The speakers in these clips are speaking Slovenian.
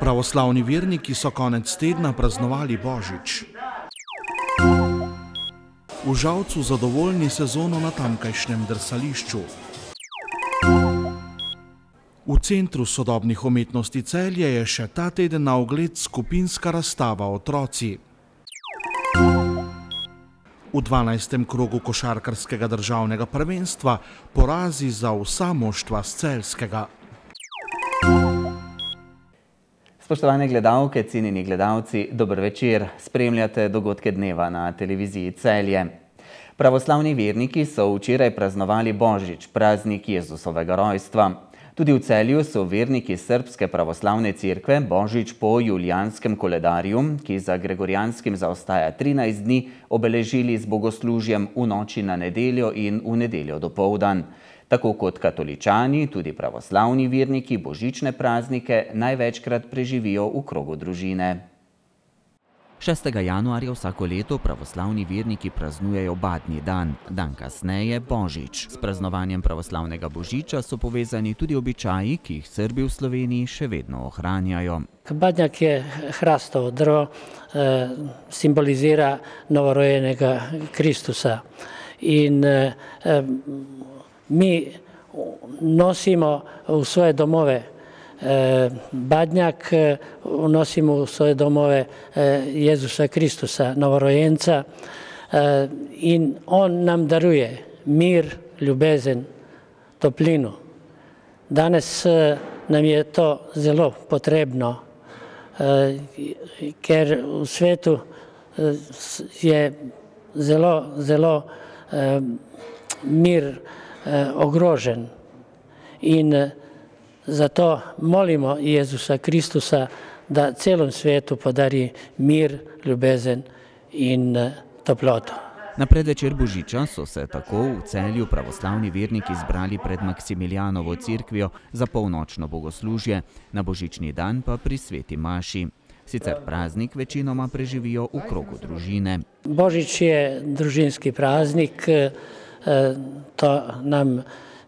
Pravoslavni verniki so konec tedna praznovali Božič. V Žalcu zadovoljni sezono na tamkajšnjem drsališču. V Centru sodobnih umetnosti Celje je še ta teden na ogled skupinska razstava Otroci. V 12. krogu košarkarskega državnega prvenstva porazi za vsa moštva s Celjskega. Spoštovane gledalke, cenjeni gledalci, dober večer. Spremljate dogodke dneva na televiziji Celje. Pravoslavni verniki so včeraj praznovali Božič, praznik Jezusovega rojstva. Tudi v Celju so verniki Srbske pravoslavne cerkve Božič po julijanskem koledarju, ki za gregorijanskim zaostaja 13 dni, obeležili z bogoslužjem v noči na nedeljo in v nedeljo dopoldan. Tako kot katoličani, tudi pravoslavni verniki božične praznike največkrat preživijo v krogu družine. 6. januarja vsako leto pravoslavni verniki praznujejo Badnji dan, dan kasneje Božič. S praznovanjem pravoslavnega božiča so povezani tudi običaji, ki jih Srbi v Sloveniji še vedno ohranjajo. Badnjak je hrastovo drvo, simbolizira novorojenega Kristusa. In mi nosimo v svoje domove badnjak, nosimo v svoje domove Jezusa Kristusa, novorojenca, in on nam daruje mir, ljubezen, toplino. Danes nam je to zelo potrebno, ker v svetu je zelo mir ogrožen, in zato molimo Jezusa Kristusa, da celom svetu podari mir, ljubezen in toploto. Na predvečer božiča so se tako v Celju pravoslavni verniki zbrali pred Maksimilijanovo cerkvijo za polnočno bogoslužje, na božični dan pa pri sveti maši. Sicer praznik večinoma preživijo v krogu družine. Božič je družinski praznik, to nam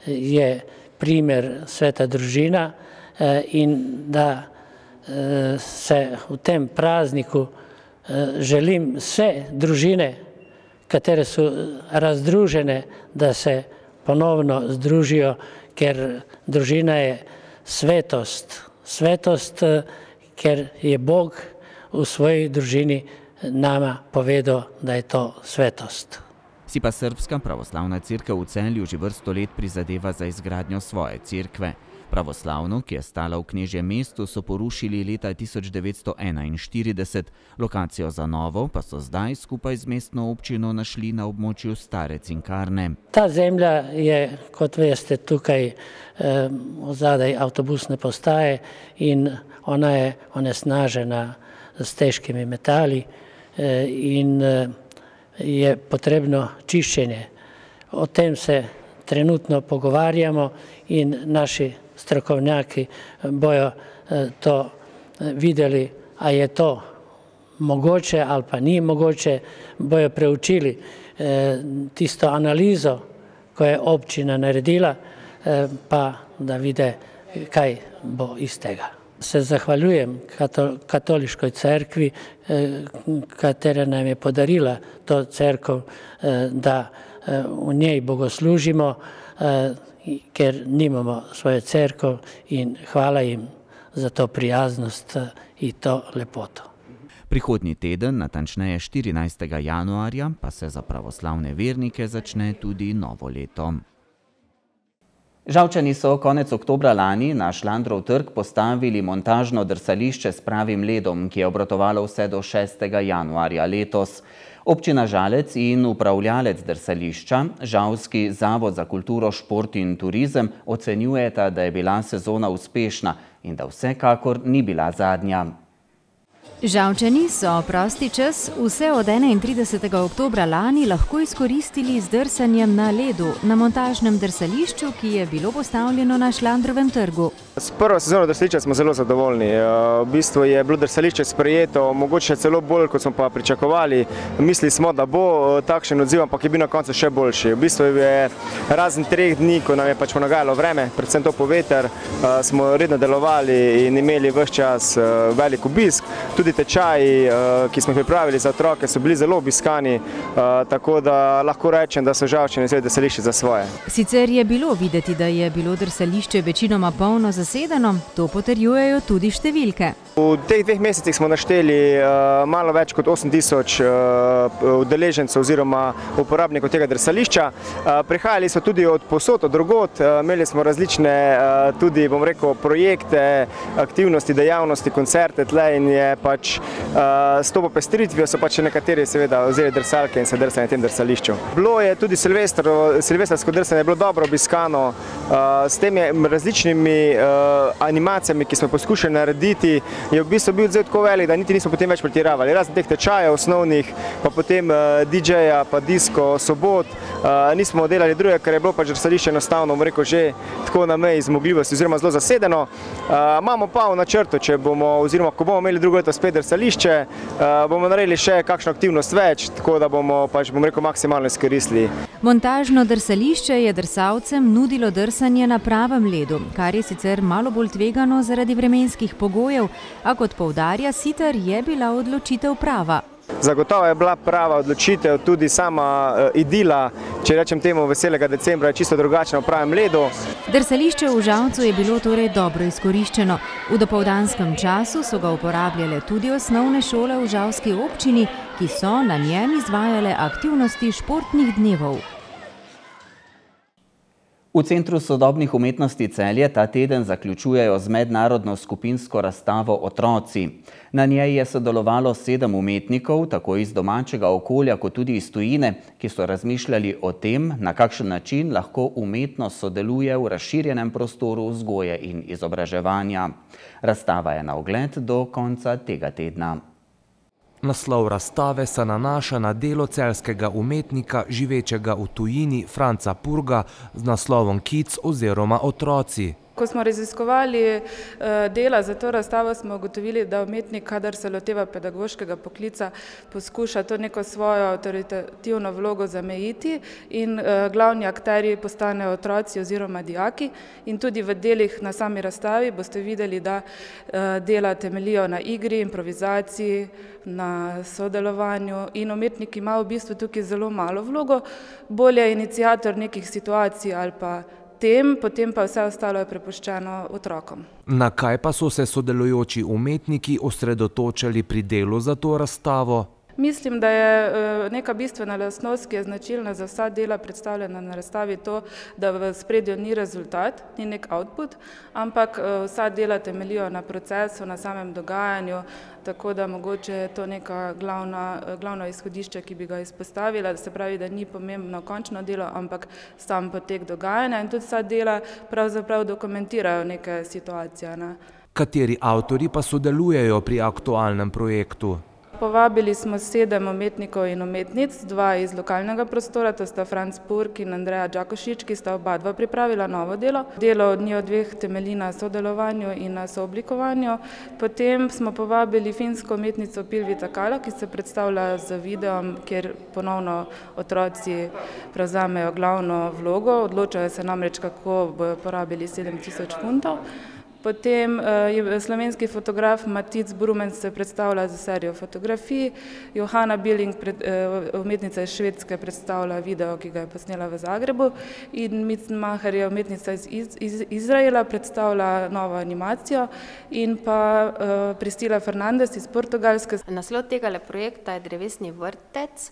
je primer sveta družina, in da se v tem prazniku želim vse družine, katere so razdružene, da se ponovno združijo, ker družina je svetost. Svetost, ker je Bog v svoji družini nama povedal, da je to svetost. Si pa Srbska pravoslavna cerkev v Celju že vrsto let prizadeva za izgradnjo svoje cerkve. Pravoslavno, ki je stala v Knežjem mestu, so porušili leta 1941, lokacijo za novo pa so zdaj skupaj z mestno občino našli na območju stare Cinkarne. Ta zemlja je, kot veste, tukaj zadaj avtobusne postaje, in ona je onesnažena s težkimi metali in je potrebno čiščenje. O tem se trenutno pogovarjamo in naši strokovnjaki bojo to videli, a je to mogoče ali pa ni mogoče, bojo preučili tisto analizo, ko je občina naredila, pa da vide, kaj bo iz tega. Se zahvaljujem katoliškoj cerkvi, katera nam je podarila to cerkev, da v njej bogoslužimo, ker nimamo svoje cerkev, in hvala jim za to prijaznost in to lepoto. Prihodnji teden, natančneje 14. januarja, pa se za pravoslavne vernike začne tudi novo leto. Žalčani so konec oktobra lani na Šlandrov trg postavili montažno drsališče s pravim ledom, ki je obratovalo vse do 6. januarja letos. Občina Žalec in upravljalec drsališča, Žalski zavod za kulturo, šport in turizem, ocenjujeta, da je bila sezona uspešna in da vsekakor ni bila zadnja. Žalčani so prosti čas vse od 31. oktobra lani lahko izkoristili z drsanjem na ledu na montažnem drsališču, ki je bilo postavljeno na Šlandrovem trgu. S prvo sezono drsališča smo zelo zadovoljni. V bistvu je bilo drsališče sprejeto, mogoče celo bolj, kot smo pa pričakovali. Mislili smo, da bo takšen odziv, ampak je bil na koncu še boljši. V bistvu je razen 3 dni, ko nam je pač ponagajalo vreme, predvsem to veter, smo redno delovali in imeli ves čas velik obisk. Tudi tečaji, ki smo jih pripravili za otroke, so bili zelo obiskani, tako da lahko rečem, da so Žalčani vzeli drsališče za svoje. Sicer je bilo videti, da je bilo drsališče večinoma polno zasedeno, to potrjujejo tudi številke. V teh 2 mesecih smo našteli malo več kot 8000 udeležencev oziroma uporabnikov tega drsališča. Prihajali so tudi od povsod, od drugod, imeli smo različne tudi, bom rekel, projekte, aktivnosti, dejavnosti, koncerte tle in je pač s to popestritvijo so pač nekateri seveda vzeli drsalke in se drsali na tem drsališču. Bilo je tudi silvestrsko drsanje, je bilo dobro obiskano, s temi različnimi animacijami, ki smo poskušali narediti, je v bistvu bil odziv tako velik, da niti nismo potem več pretiravali. Razen teh tečajev osnovnih, pa potem DJ-ja, pa disko, sobot, nismo delali druge, ker je bilo pač drsališče enostavno, bom rekel, že tako na meji zmogljivosti oziroma zelo zasedeno. Imamo pa v načrtu, če bomo, oziroma ko bomo imeli drugo leto spet drsališče, bomo naredili še kakšno aktivnost več, tako da bomo pač, bom rekel, maksimalno izkoristili. Montažno drsališče je drsalcem nudilo drsanje na pravem ledu, kar je sicer malo bolj tvegano zaradi vremenskih pogojev, a kot poudarja Siter, je bila odločitev prava. Zagotovo je bila prava odločitev, tudi sama idila, če rečem temu veselega decembra, je čisto drugačna v pravem ledu. Drsališče v Žalcu je bilo torej dobro izkoriščeno. V dopoldanskem času so ga uporabljale tudi osnovne šole v žalski občini, ki so na njem izvajale aktivnosti športnih dnevov. V Centru sodobnih umetnosti Celje ta teden zaključujejo z mednarodno skupinsko razstavo Otroci. Na njej je sodelovalo 7 umetnikov, tako iz domačega okolja kot tudi iz tujine, ki so razmišljali o tem, na kakšen način lahko umetnost sodeluje v razširjenem prostoru vzgoje in izobraževanja. Razstava je na ogled do konca tega tedna. Naslov razstave se nanaša na delo celjskega umetnika, živečega v tujini, Franca Purga, z naslovom Kids oziroma Otroci. Ko smo raziskovali dela za to razstavo, smo ugotovili, da umetnik, kadar se loteva pedagoškega poklica, poskuša to neko svojo avtoritativno vlogo zamejiti in glavni akterji postanejo otroci oziroma dijaki. In tudi v delih na sami razstavi boste videli, da dela temeljijo na igri, improvizaciji, na sodelovanju in umetnik ima v bistvu tukaj zelo malo vlogo, bolje je iniciator nekih situacij ali pa potem pa vse ostalo je prepuščeno otrokom. Na kaj pa so se sodelujoči umetniki osredotočali pri delu za to razstavo? Mislim, da je neka bistvena lastnost, ki je značilna za vsa dela predstavljena na razstavi, to, da v spredju ni rezultat, ni nek output, ampak vsa dela temeljijo na procesu, na samem dogajanju, tako da mogoče je to neka glavno izhodišče, ki bi ga izpostavila, da se pravi, da ni pomembno končno delo, ampak sam potek dogajanja in tudi vsa dela pravzaprav dokumentirajo neke situacije. Kateri avtorji pa sodelujejo pri aktualnem projektu? Povabili smo 7 umetnikov in umetnic, 2 iz lokalnega prostora, to sta Franc Purg in Andreja Đakošič, ki sta oba pripravila novo delo. Delo od njih 2 temelji na sodelovanju in na sooblikovanju. Potem smo povabili finsko umetnico Pilvi Takala, ki se predstavlja z videom, kjer ponovno otroci prevzamejo glavno vlogo, odločajo se namreč, kako bojo porabili 7000 funtov. Potem je slovenski fotograf Matic Brumen se predstavlja za serijo fotografij, Johana Billing, umetnica iz Švedske, predstavlja video, ki ga je posnela v Zagrebu, in Mitzenmacher je umetnica iz Izraela, predstavlja novo animacijo, in pa Priscila Fernandez iz Portugalske. Naslov tega projekta je Drevesni vrtec,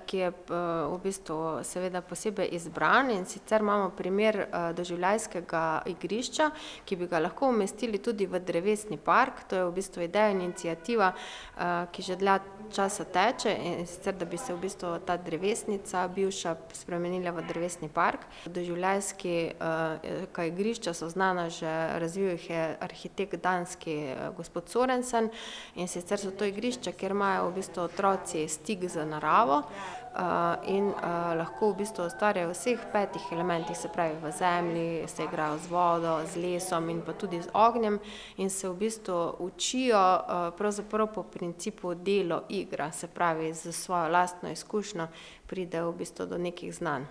ki je v bistvu seveda posebej izbran, in sicer imamo primer doživljajskega igrišča, ki bi ga lahko umestili tudi v drevesni park. To je v bistvu ideja, iniciativa, ki že časa teče, in sicer da bi se v bistvu ta drevesnica bivša spremenila v drevesni park. Doživljajska igrišča so znana, že razvil jih je arhitekt danski gospod Sorensen, in sicer so to igrišča, kjer imajo v bistvu otroci stik z naravo in lahko v bistvu ustvarjajo vseh 5 elementih, se pravi v zemlji, se igrajo z vodo, z lesom in pa tudi z ognjem, in se v bistvu učijo pravzaprav po principu delo igra, se pravi z svojo lastno izkušnjo pridejo v bistvu do nekih znanj.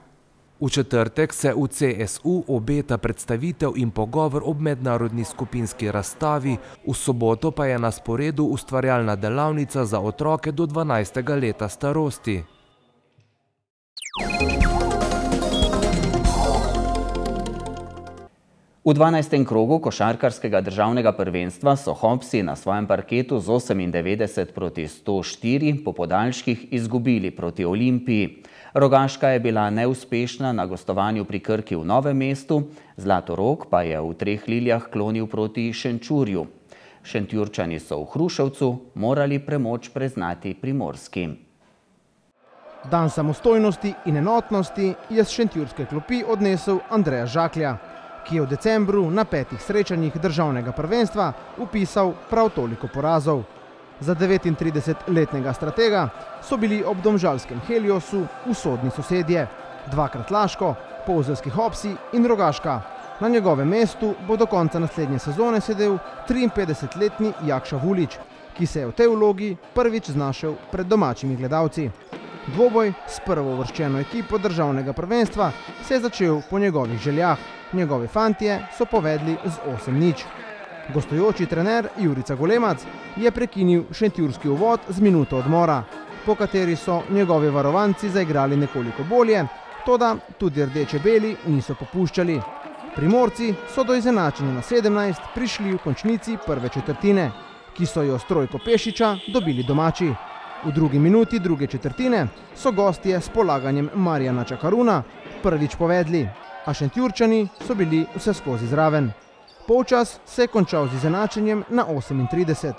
V četrtek se v CSU obeta predstavitev in pogovor ob mednarodni skupinski razstavi, v soboto pa je na sporedu ustvarjalna delavnica za otroke do 12. leta starosti. V 12. krogu košarkarskega državnega prvenstva so Hopsi na svojem parketu z 98-104 po podaljških izgubili proti Olimpiji. Rogaška je bila neuspešna na gostovanju pri Krki v Novem mestu, Zlatorog pa je v Treh lilijah klonil proti Šenčurju. Šentjurčani so v Hruševcu morali premoč priznati Primorski. Dan samostojnosti in enotnosti je s šentjurske klopi odnesel Andreja Žaklja, ki je v decembru na 5 srečanjih državnega prvenstva upisal prav toliko porazov. Za 39-letnega stratega so bili ob domžalskem Heliosu usodni sosedje, dvakrat Laško, polzerski Hopsi in Rogaška. Na njegovem mestu bo do konca naslednje sezone sedel 53-letni Jakša Vulič, ki se je v tej vlogi prvič znašel pred domačimi gledalci. Dvoboj s prvouvrščeno ekipo državnega prvenstva se je začel po njegovih željah. Njegovi fantje so povedli z 8-0. Gostujoči trener Jurica Golemac je prekinil šentjurski uvod z minuto odmora, po kateri so njegovi varovanci zaigrali nekoliko bolje, toda tudi rdeče-beli niso popuščali. Primorci so do izenačenja na 17 prišli v končnici prve četrtine, ki so jo s trojko Pešiča dobili domači. V drugi minuti druge četrtine so gostje s polaganjem Marjana Čakaruna prvič povedli, a Šentjurčani so bili vseskozi zraven. Polčas se je končal z izenačenjem na 38.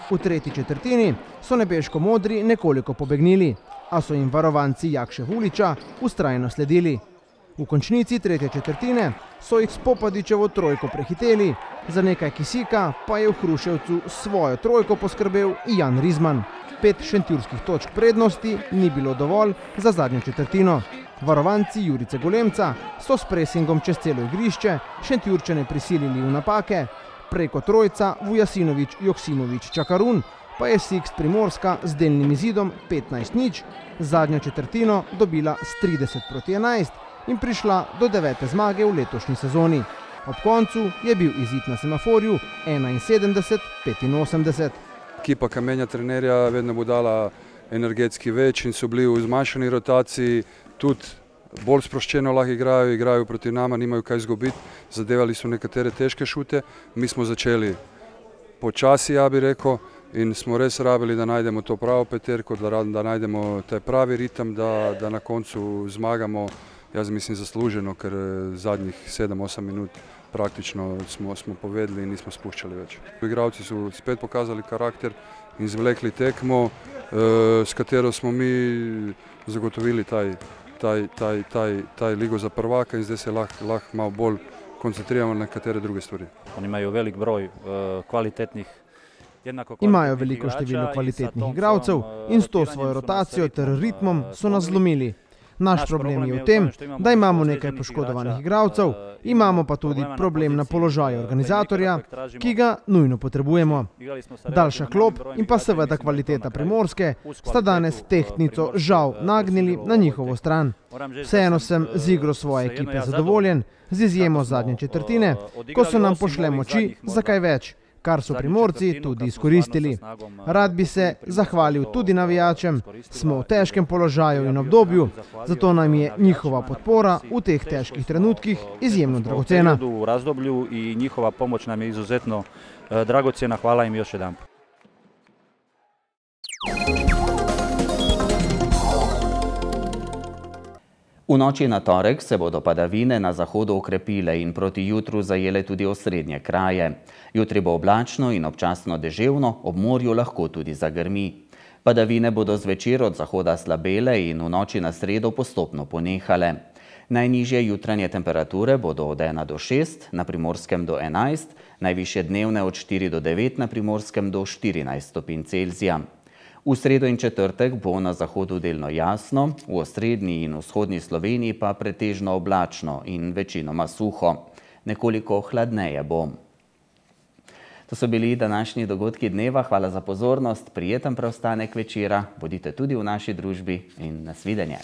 V tretji četrtini so nebeško-modri nekoliko pobegnili, a so jim varovanci Jakše Vuliča vztrajno sledili. V končnici tretje četrtine so jih s Popadičevo trojko prehiteli, za nekaj kisika pa je v Hruševcu svojo trojko poskrbel Jan Rizman. 5 šentjurskih točk prednosti ni bilo dovolj za zadnjo četrtino. Varovanci Jurice Golemca so s presingom čez celo igrišče Šentjurčane prisilili v napake, preko trojca Vujasinović, Joksimović, Čakarun pa je Sixt Primorska z delnim izidom 15-0 zadnjo četrtino dobila s 30-11 in prišla do 9. zmage v letošnji sezoni. Ob koncu je bil izid na semaforju 71-85. Ekipa, ki menja trenerja, vedno bo dala energetski več in so bili v zmanjšani rotaciji, tudi bolj sproščeno lahko igrajo proti nama, nimajo kaj izgubiti, zadevali so nekatere težke šute. Mi smo začeli počasi, ja bi rekel, in smo res rabili, da najdemo to pravo peterko, da najdemo taj pravi ritem, da na koncu zmagamo, jaz mislim zasluženo, ker zadnjih 7-8 minut praktično smo povedali in nismo spuščali več. Igralci so spet pokazali karakter in zvlekli tekmo, s katero smo mi zagotovili taj ligo za prvaka in zdaj se lahko malo bolj koncentriramo na nekatere druge stvari. Oni imajo velik broj kvalitetnih Imajo veliko število kvalitetnih igralcev in s to svojo rotacijo ter ritmom so nas zlomili. Naš problem je v tem, da imamo nekaj poškodovanih igralcev, imamo pa tudi problem na položaju organizatorja, ki ga nujno potrebujemo. Daljša klop in pa seveda kvaliteta Primorske sta danes tehtnico žal nagnili na njihovo stran. Vseeno sem z igro svoje ekipe zadovoljen, z izjemo zadnje četrtine, ko so nam pošle moči za kaj več, kar so Primorci tudi izkoristili. Rad bi se zahvalil tudi navijačem, smo v težkem položaju in obdobju, zato nam je njihova podpora v teh težkih trenutkih izjemno dragocena. U razdoblju i njihova pomoć nam je izuzetno dragocjena, hvala im još jedanput. V noči na torek se bodo padavine na zahodu okrepile in proti jutru zajele tudi osrednje kraje. Jutri bo oblačno in občasno deževno, ob morju lahko tudi zagrmi. Padavine bodo zvečer od zahoda slabele in v noči na sredo postopno ponehale. Najnižje jutranje temperature bodo od 1 do 6, na Primorskem do 11, najvišje dnevne od 4 do 9, na Primorskem do 14 stopinj Celzija. V sredo in četrtek bo na zahodu delno jasno, v osrednji in vzhodni Sloveniji pa pretežno oblačno in večinoma suho. Nekoliko hladneje bo. To so bili današnji dogodki dneva. Hvala za pozornost, prijeten preostanek večera, bodite tudi v naši družbi in nasvidenje.